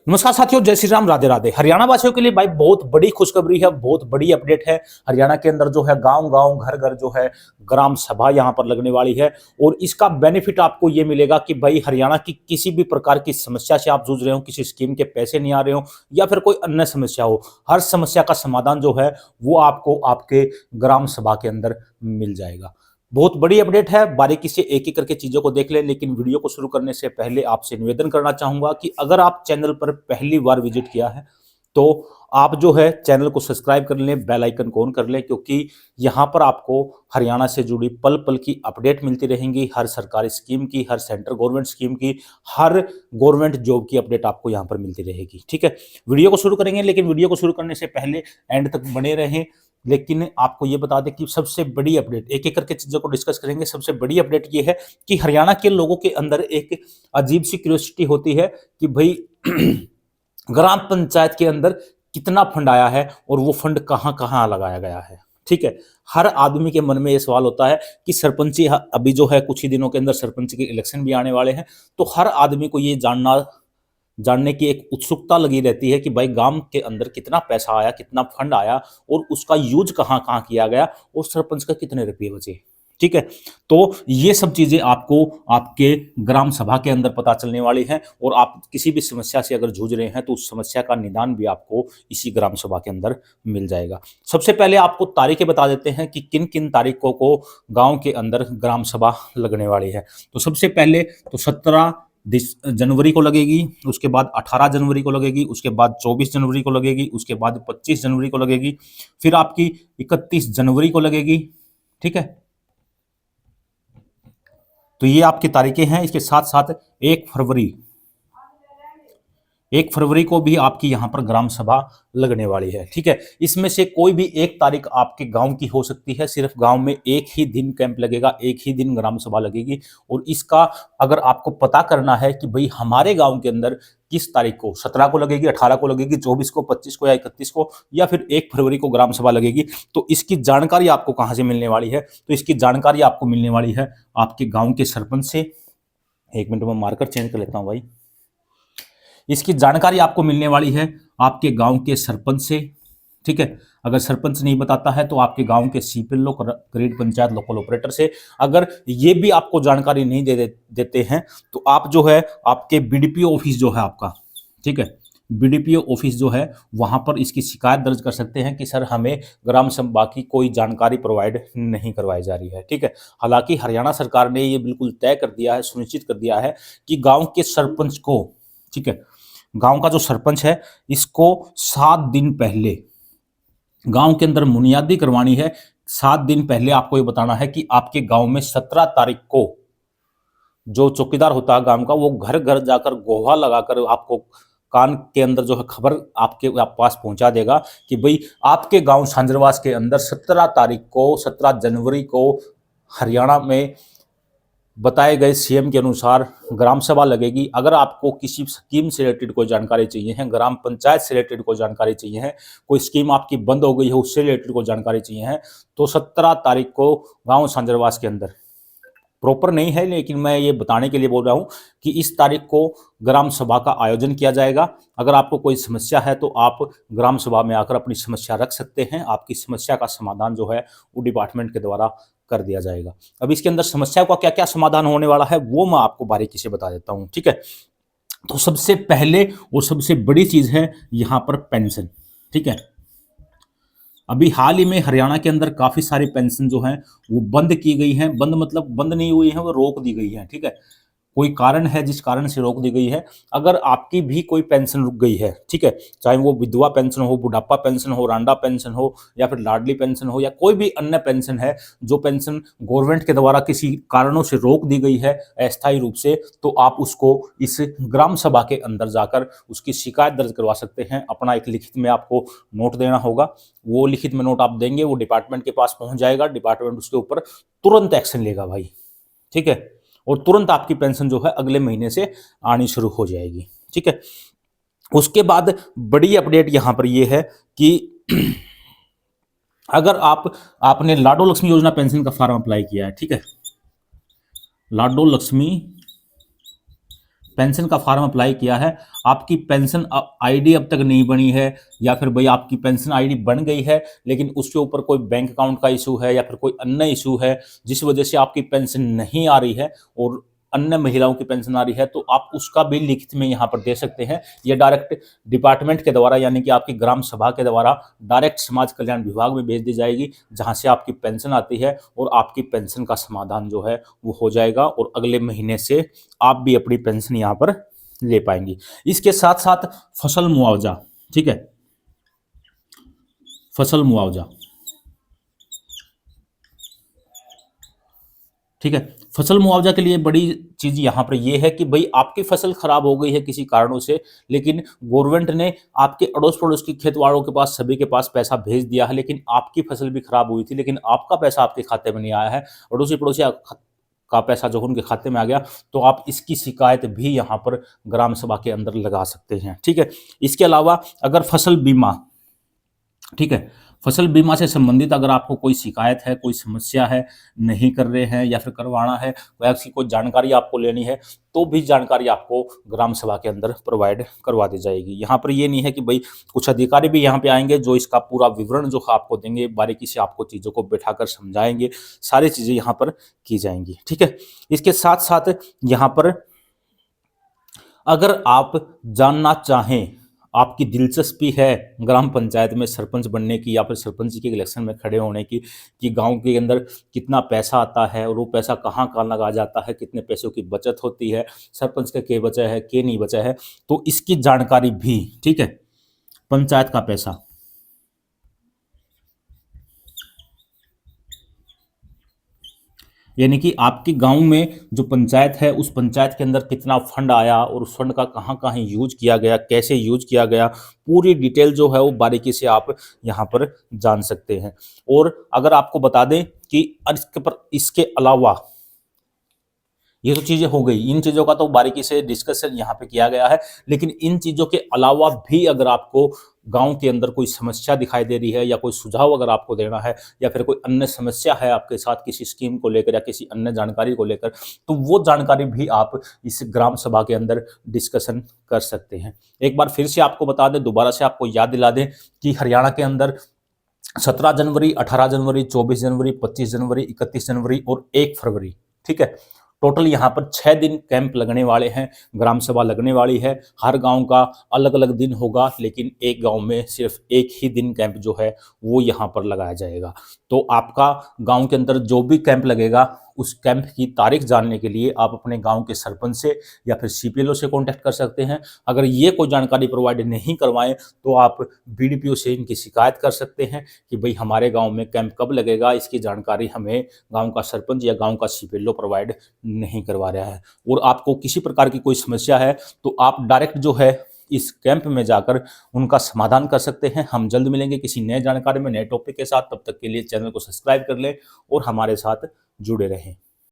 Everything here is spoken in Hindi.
नमस्कार साथियों, जय श्री राम, राधे राधे। हरियाणा वासियों के लिए भाई बहुत बड़ी खुशखबरी है, बहुत बड़ी अपडेट है। हरियाणा के अंदर जो है गांव गांव घर घर जो है ग्राम सभा यहां पर लगने वाली है और इसका बेनिफिट आपको ये मिलेगा कि भाई हरियाणा की किसी भी प्रकार की समस्या से आप जूझ रहे हो, किसी स्कीम के पैसे नहीं आ रहे हो या फिर कोई अन्य समस्या हो, हर समस्या का समाधान जो है वो आपको आपके ग्राम सभा के अंदर मिल जाएगा। बहुत बड़ी अपडेट है, बारीकी से एक एक करके चीजों को देख लें। लेकिन वीडियो को शुरू करने से पहले आपसे निवेदन करना चाहूंगा कि अगर आप चैनल पर पहली बार विजिट किया है तो आप जो है चैनल को सब्सक्राइब कर लें, बेल आइकन को ऑन कर लें, क्योंकि यहां पर आपको हरियाणा से जुड़ी पल पल की अपडेट मिलती रहेंगी। हर सरकारी स्कीम की, हर सेंट्रल गवर्नमेंट स्कीम की, हर गवर्नमेंट जॉब की अपडेट आपको यहां पर मिलती रहेगी। ठीक है, वीडियो को शुरू करेंगे, लेकिन वीडियो को शुरू करने से पहले एंड तक बने रहें। लेकिन आपको ये बता दें कि सबसे बड़ी अपडेट, एक एक करके चीजों को डिस्कस करेंगे। सबसे बड़ी अपडेट ये है कि हरियाणा के लोगों के अंदर एक अजीब सी क्यूरियोसिटी होती है कि भाई ग्राम पंचायत के अंदर कितना फंड आया है और वो फंड कहां कहां लगाया गया है। ठीक है, हर आदमी के मन में ये सवाल होता है कि सरपंची, अभी जो है कुछ ही दिनों के अंदर सरपंच के इलेक्शन भी आने वाले हैं, तो हर आदमी को ये जानने की एक उत्सुकता लगी रहती है कि भाई गांव के अंदर कितना पैसा आया, कितना फंड आया और उसका यूज कहां कहां किया गया और सरपंच का कितने रुपये बचे। ठीक है, तो ये सब चीजें आपको आपके ग्राम सभा के अंदर पता चलने वाली हैं और आप किसी भी समस्या से अगर जूझ रहे हैं तो उस समस्या का निदान भी आपको इसी ग्राम सभा के अंदर मिल जाएगा। सबसे पहले आपको तारीखें बता देते हैं कि किन किन तारीखों को गांव के अंदर ग्राम सभा लगने वाली है। तो सबसे पहले तो 17 जनवरी को लगेगी, उसके बाद 18 जनवरी को लगेगी, उसके बाद 24 जनवरी को लगेगी, उसके बाद 25 जनवरी को लगेगी, फिर आपकी 31 जनवरी को लगेगी। ठीक है, तो ये आपकी तारीखें हैं। इसके साथ साथ 1 फरवरी को भी आपकी यहां पर ग्राम सभा लगने वाली है। ठीक है, इसमें से कोई भी एक तारीख आपके गांव की हो सकती है। सिर्फ गांव में एक ही दिन कैंप लगेगा, एक ही दिन ग्राम सभा लगेगी। और इसका अगर आपको पता करना है कि भाई हमारे गांव के अंदर किस तारीख को, 17 को लगेगी, 18 को लगेगी, 24 को, 25 को या 31 को या फिर 1 फरवरी को ग्राम सभा लगेगी, तो इसकी जानकारी आपको कहां से मिलने वाली है? तो इसकी जानकारी आपको मिलने वाली है आपके गांव के सरपंच से। एक मिनट में मार्कर चेंज कर लेता हूं भाई। इसकी जानकारी आपको मिलने वाली है आपके गांव के सरपंच से। ठीक है, अगर सरपंच नहीं बताता है तो आपके गांव के सीपीएलओ, ग्रेड पंचायत लोकल ऑपरेटर से। अगर ये भी आपको जानकारी नहीं देते हैं तो आप जो है आपके बीडीपीओ ऑफिस जो है आपका, ठीक है, बीडीपीओ ऑफिस जो है वहां पर इसकी शिकायत दर्ज कर सकते हैं कि सर हमें ग्राम सभा की कोई जानकारी प्रोवाइड नहीं करवाई जा रही है। ठीक है, हालांकि हरियाणा सरकार ने ये बिल्कुल तय कर दिया है, सुनिश्चित कर दिया है कि गांव के सरपंच को, ठीक है, गांव का जो सरपंच है इसको 7 दिन पहले गांव के अंदर मुनियादी करवानी है। 7 दिन पहले आपको ये बताना है कि आपके गांव में 17 तारीख को जो चौकीदार होता है गांव का, वो घर घर जाकर गोहा लगाकर आपको कान के अंदर जो है खबर आपके पास पहुंचा देगा कि भाई आपके गांव सांजरवास के अंदर 17 तारीख को, 17 जनवरी को हरियाणा में बताए गए सीएम के अनुसार ग्राम सभा लगेगी। अगर आपको किसी स्कीम से रिलेटेड कोई जानकारी चाहिए है, ग्राम पंचायत से रिलेटेड कोई जानकारी चाहिए है, कोई स्कीम आपकी बंद हो गई है उससे रिलेटेड कोई जानकारी चाहिए है, तो 17 तारीख को गांव सांजरवास के अंदर, प्रॉपर नहीं है लेकिन मैं ये बताने के लिए बोल रहा हूं कि इस तारीख को ग्राम सभा का आयोजन किया जाएगा। अगर आपको कोई समस्या है तो आप ग्राम सभा में आकर अपनी समस्या रख सकते हैं। आपकी समस्या का समाधान जो है वो डिपार्टमेंट के द्वारा कर दिया जाएगा। अब इसके अंदर समस्या का क्या क्या समाधान होने वाला है वो मैं आपको बारीकी से बता देता हूं। ठीक है, तो सबसे पहले और सबसे बड़ी चीज है यहां पर पेंशन। ठीक है, अभी हाल ही में हरियाणा के अंदर काफी सारी पेंशन जो हैं वो बंद की गई हैं। बंद मतलब बंद नहीं हुई है, वो रोक दी गई है। ठीक है, कोई कारण है जिस कारण से रोक दी गई है। अगर आपकी भी कोई पेंशन रुक गई है, ठीक है, चाहे वो विधवा पेंशन हो, बुढ़ापा पेंशन हो, रांडा पेंशन हो या फिर लाडली पेंशन हो या कोई भी अन्य पेंशन है, जो पेंशन गवर्नमेंट के द्वारा किसी कारणों से रोक दी गई है अस्थायी रूप से, तो आप उसको इस ग्राम सभा के अंदर जाकर उसकी शिकायत दर्ज करवा सकते हैं। अपना एक लिखित में आपको नोट देना होगा। वो लिखित में नोट आप देंगे, वो डिपार्टमेंट के पास पहुंच जाएगा, डिपार्टमेंट उसके ऊपर तुरंत एक्शन लेगा भाई। ठीक है, और तुरंत आपकी पेंशन जो है अगले महीने से आनी शुरू हो जाएगी। ठीक है, उसके बाद बड़ी अपडेट यहां पर यह है कि अगर आपने लाडो लक्ष्मी योजना पेंशन का फॉर्म अप्लाई किया है, ठीक है, लाडो लक्ष्मी पेंशन का फॉर्म अप्लाई किया है, आपकी पेंशन आईडी अब तक नहीं बनी है, या फिर भाई आपकी पेंशन आईडी बन गई है लेकिन उसके ऊपर कोई बैंक अकाउंट का इशू है या फिर कोई अन्य इशू है जिस वजह से आपकी पेंशन नहीं आ रही है और अन्य महिलाओं की पेंशन आ रही है, तो आप उसका भी लिखित में यहाँ पर दे सकते हैं। ये डायरेक्ट डिपार्टमेंट के द्वारा यानी कि आपकी ग्राम सभा के द्वारा डायरेक्ट समाज कल्याण विभाग में भेज दी जाएगी, जहाँ से आपकी पेंशन आती है और आपकी पेंशन का समाधान जो है वो हो जाएगा और अगले महीने से आप भी अपनी पेंशन यहाँ पर ले पाएंगी। इसके साथ साथ फसल मुआवजा, ठीक है, फसल मुआवजा, ठीक है। फसल मुआवजा के लिए बड़ी चीज यहाँ पर यह है कि भाई आपकी फसल खराब हो गई है किसी कारणों से, लेकिन गवर्नमेंट ने आपके अड़ोस पड़ोस की खेत वालों के पास सभी के पास पैसा भेज दिया है, लेकिन आपकी फसल भी खराब हुई थी लेकिन आपका पैसा आपके खाते में नहीं आया है, अड़ोसी पड़ोसी का पैसा जो उनके खाते में आ गया, तो आप इसकी शिकायत भी यहाँ पर ग्राम सभा के अंदर लगा सकते हैं, ठीक है। इसके अलावा अगर फसल बीमा, ठीक है, फसल बीमा से संबंधित अगर आपको कोई शिकायत है, कोई समस्या है, नहीं कर रहे हैं या फिर करवाना है, वैसी कोई जानकारी आपको लेनी है, तो भी जानकारी आपको ग्राम सभा के अंदर प्रोवाइड करवा दी जाएगी। यहाँ पर ये नहीं है कि भाई कुछ अधिकारी भी यहाँ पे आएंगे जो इसका पूरा विवरण जो आपको देंगे, बारीकी से आपको चीज़ों को बैठाकर समझाएंगे, सारी चीज़ें यहाँ पर की जाएंगी, ठीक है। इसके साथ साथ यहाँ पर अगर आप जानना चाहें, आपकी दिलचस्पी है ग्राम पंचायत में सरपंच बनने की या फिर सरपंच के इलेक्शन में खड़े होने की, कि गांव के अंदर कितना पैसा आता है और वो पैसा कहाँ कहाँ लगा जाता है, कितने पैसों की बचत होती है, सरपंच का के बचा है के नहीं बचा है, तो इसकी जानकारी भी, ठीक है, पंचायत का पैसा, यानी कि आपके गांव में जो पंचायत है उस पंचायत के अंदर कितना फंड आया और उस फंड का कहाँ कहाँ यूज किया गया, कैसे यूज किया गया, पूरी डिटेल जो है वो बारीकी से आप यहाँ पर जान सकते हैं। और अगर आपको बता दें कि इसके अलावा ये तो चीज़ें हो गई, इन चीज़ों का तो बारीकी से डिस्कशन यहाँ पे किया गया है, लेकिन इन चीज़ों के अलावा भी अगर आपको गांव के अंदर कोई समस्या दिखाई दे रही है या कोई सुझाव अगर आपको देना है या फिर कोई अन्य समस्या है आपके साथ किसी स्कीम को लेकर या किसी अन्य जानकारी को लेकर, तो वो जानकारी भी आप इस ग्राम सभा के अंदर डिस्कशन कर सकते हैं। एक बार फिर से आपको बता दें, दोबारा से आपको याद दिला दें कि हरियाणा के अंदर 17 जनवरी, 18 जनवरी, 24 जनवरी, 25 जनवरी, 31 जनवरी और 1 फरवरी, ठीक है, टोटल यहाँ पर 6 दिन कैंप लगने वाले हैं, ग्राम सभा लगने वाली है। हर गांव का अलग अलग दिन होगा, लेकिन एक गांव में सिर्फ एक ही दिन कैंप जो है वो यहाँ पर लगाया जाएगा। तो आपका गांव के अंदर जो भी कैंप लगेगा उस कैंप की तारीख जानने के लिए आप अपने गांव के सरपंच से या फिर सीपीएलओ से कांटेक्ट कर सकते हैं। अगर ये कोई जानकारी प्रोवाइड नहीं करवाएं तो आप बीडीपीओ से इनकी शिकायत कर सकते हैं कि भाई हमारे गांव में कैंप कब लगेगा, इसकी जानकारी हमें गांव का सरपंच या गांव का सीपीएलओ प्रोवाइड नहीं करवा रहा है। और आपको किसी प्रकार की कोई समस्या है तो आप डायरेक्ट जो है इस कैंप में जाकर उनका समाधान कर सकते हैं। हम जल्द मिलेंगे किसी नए जानकारी में, नए टॉपिक के साथ। तब तक के लिए चैनल को सब्सक्राइब कर लें और हमारे साथ जुड़े रहें।